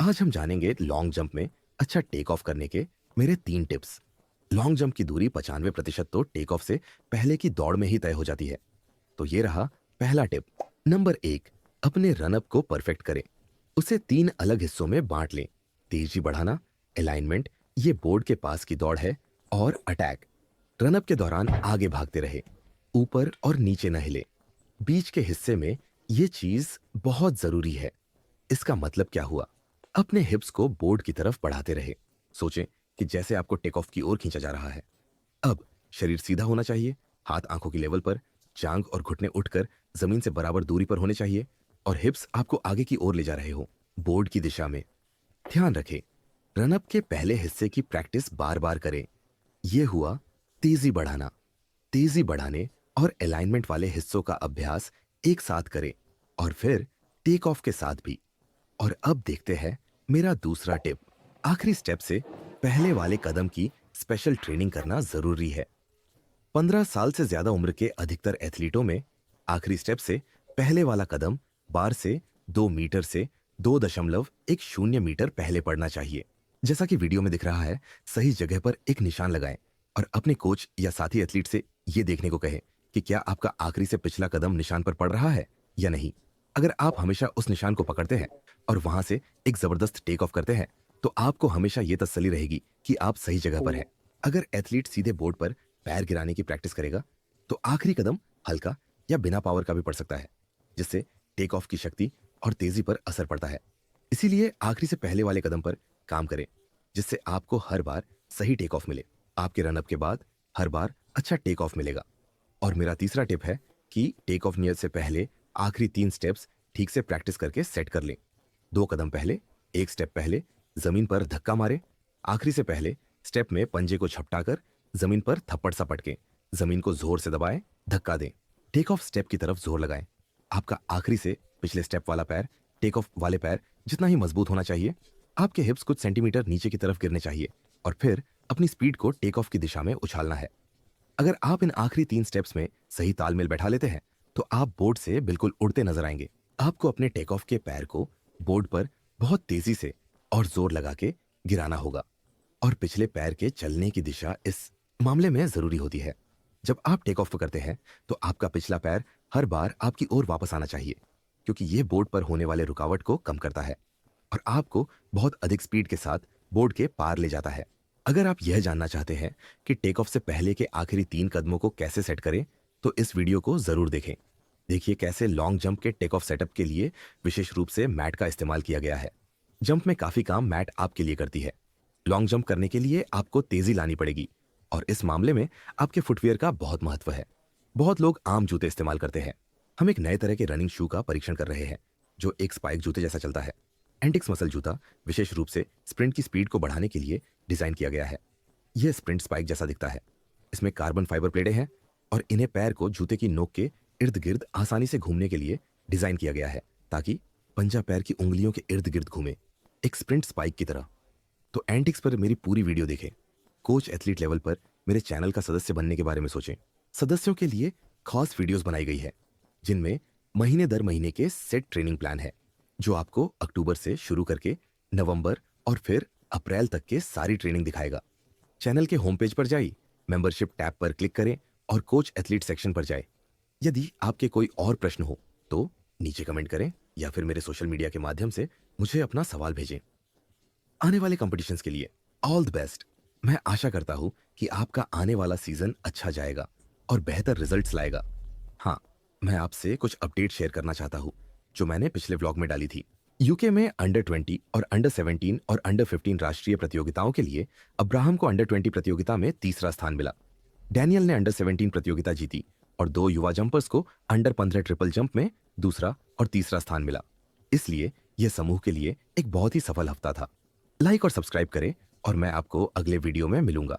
आज हम जानेंगे लॉन्ग जंप में अच्छा टेक ऑफ करने के मेरे 3 टिप्स। लॉन्ग जंप की दूरी 95% तो टेक ऑफ से पहले की दौड़ में ही तय हो जाती है। तो ये रहा पहला टिप। नंबर 1, अपने रनअप को परफेक्ट करें। उसे 3 अलग हिस्सों में बांट लें। तेजी बढ़ाना, अलाइनमेंट, ये बोर्ड के पास की दौड़ है, और अटैक, रनअप के दौरान आगे भागते रहे, ऊपर और नीचे न हिले। बीच के हिस्से में ये चीज बहुत जरूरी है। इसका मतलब क्या हुआ? अपने हिप्स को बोर्ड की तरफ बढ़ाते रहे। सोचें कि जैसे आपको टेक ऑफ की ओर खींचा जा रहा है। अब शरीर सीधा होना चाहिए, हाथ आंखों की लेवल पर, जांग और घुटने उठकर जमीन से बराबर दूरी पर होने चाहिए, और हिप्स आपको आगे की ओर ले जा रहे हो, बोर्ड की दिशा में। ध्यान रखें, रनअप के पहले हिस्से की प्रैक्टिस बार बार करें। यह हुआ तेजी बढ़ाना। तेजी बढ़ाने और अलाइनमेंट वाले हिस्सों का अभ्यास एक साथ करें, और फिर टेक ऑफ के साथ भी। और अब देखते हैं मेरा दूसरा टिप। आखिरी स्टेप से पहले वाले कदम की स्पेशल ट्रेनिंग करना जरूरी है। 15 साल से ज्यादा उम्र के अधिकतर एथलीटों में आखिरी स्टेप से पहले वाला कदम बार से 2 मीटर से 2.10 मीटर पहले पड़ना चाहिए। जैसा कि वीडियो में दिख रहा है, सही जगह पर एक निशान लगाएं और अपने कोच या साथी एथलीट से यह देखने को कहें कि क्या आपका आखिरी से पिछला कदम निशान पर पड़ रहा है या नहीं। अगर आप हमेशा उस निशान को पकड़ते हैं और वहां से एक जबरदस्त टेक ऑफ करते हैं, तो आपको हमेशा यह तसल्ली रहेगी कि आप सही जगह पर हैं। अगर एथलीट सीधे बोर्ड पर पैर गिराने की प्रैक्टिस करेगा, तो आखिरी कदम हल्का या बिना पावर का भी पड़ सकता है, जिससे टेक ऑफ की शक्ति और तेजी पर असर पड़ता है। इसीलिए आखिरी से पहले वाले कदम पर काम करें, जिससे आपको हर बार सही टेक ऑफ मिले। आपके रनअप के बाद हर बार अच्छा टेक ऑफ मिलेगा। और मेरा तीसरा टिप है कि टेक ऑफ नियत से पहले आखिरी 3 स्टेप्स ठीक से प्रैक्टिस करके सेट कर लें। 2 कदम पहले, 1 स्टेप पहले जमीन पर धक्का मारे। आखिरी से पहले स्टेप में पंजे को झपटाकर जमीन पर थप्पड़ सा पटके, जमीन को जोर से दबाएं, धक्का दें। टेक ऑफ स्टेप की तरफ जोर लगाएं। आपका आखिरी से पिछले स्टेप वाला पैर टेक ऑफ वाले पैर जितना ही मजबूत होना चाहिए। आपके हिप्स कुछ सेंटीमीटर नीचे की तरफ गिरने चाहिए, और फिर अपनी स्पीड को टेक ऑफ की दिशा में उछालना है। अगर आप इन आखिरी 3 स्टेप्स में सही तालमेल बैठा लेते हैं, तो आप बोर्ड से बिल्कुल उड़ते नजर आएंगे। आपको अपने टेक ऑफ के पैर को बोर्ड पर बहुत तेजी से और जोर लगा के गिराना होगा, और पिछले पैर के चलने की दिशा इस मामले में जरूरी होती है। जब आप टेक ऑफ करते हैं, तो आपका पिछला पैर हर बार आपकी ओर वापस आना चाहिए, क्योंकि यह बोर्ड पर होने वाले रुकावट को कम करता है और आपको बहुत अधिक स्पीड के साथ बोर्ड के पार ले जाता है। अगर आप यह जानना चाहते हैं कि टेक ऑफ से पहले के आखिरी 3 कदमों को कैसे सेट करें, तो इस वीडियो को जरूर देखें। देखिए कैसे लॉन्ग जंप के टेक ऑफ सेटअप के लिए विशेष रूप से मैट का इस्तेमाल किया गया है। जंप में काफी काम मैट आपके लिए करती है। लॉन्ग जंप करने के लिए आपको तेजी लानी पड़ेगी, और इस मामले में आपके फुटवियर का बहुत महत्व है। बहुत लोग आम जूते इस्तेमाल करते हैं। हम एक नए तरह के रनिंग शू का परीक्षण कर रहे हैं, जो एक स्पाइक जूते जैसा चलता है। एंटिक्स मसल जूता विशेष रूप से स्प्रिंट की स्पीड को बढ़ाने के लिए डिजाइन किया गया है। यह स्प्रिंट स्पाइक जैसा दिखता है। इसमें कार्बन फाइबर प्लेटें हैं, और इन्हें पैर को जूते की नोक के इर्द गिर्द आसानी से घूमने के लिए डिजाइन किया गया है, ताकि पंजा पैर की उंगलियों के इर्द गिर्द घूमे, एक स्प्रिंट स्पाइक की तरह। तो एंटिक्स पर मेरी पूरी वीडियो देखें। कोच एथलीट लेवल पर मेरे चैनल का सदस्य बनने के बारे में सोचें। सदस्यों के लिए खास वीडियोस बनाई गई है, जिनमें महीने दर महीने के सेट ट्रेनिंग प्लान है, जो आपको अक्टूबर से शुरू करके नवंबर और फिर अप्रैल तक के सारी ट्रेनिंग दिखाएगा। चैनल के होम पेज पर जाइए, मेंबरशिप टैब पर क्लिक करें और कोच एथलीट सेक्शन पर जाएं। यदि आपके कोई और प्रश्न हो, तो नीचे कमेंट करें या फिर मेरे सोशल मीडिया के माध्यम से मुझे अपना सवाल भेजें। आने वाले कॉम्पिटिशन्स के लिए ऑल द बेस्ट। मैं आशा करता हूं कि आपका आने वाला सीजन अच्छा जाएगा और बेहतर रिजल्ट्स लाएगा। हाँ, मैं आपसे कुछ अपडेट शेयर करना चाहता हूं, जो मैंने पिछले व्लॉग में डाली थी। यूके में अंडर 20 और अंडर 17 और अंडर 15 राष्ट्रीय प्रतियोगिताओं के लिए अब्राहम को अंडर 20 प्रतियोगिता में तीसरा स्थान मिला। डैनियल ने अंडर 17 प्रतियोगिता जीती, और 2 युवा जंपर्स को अंडर 15 ट्रिपल जंप में दूसरा और तीसरा स्थान मिला। इसलिए यह समूह के लिए एक बहुत ही सफल हफ्ता था। लाइक और सब्सक्राइब करें, और मैं आपको अगले वीडियो में मिलूंगा।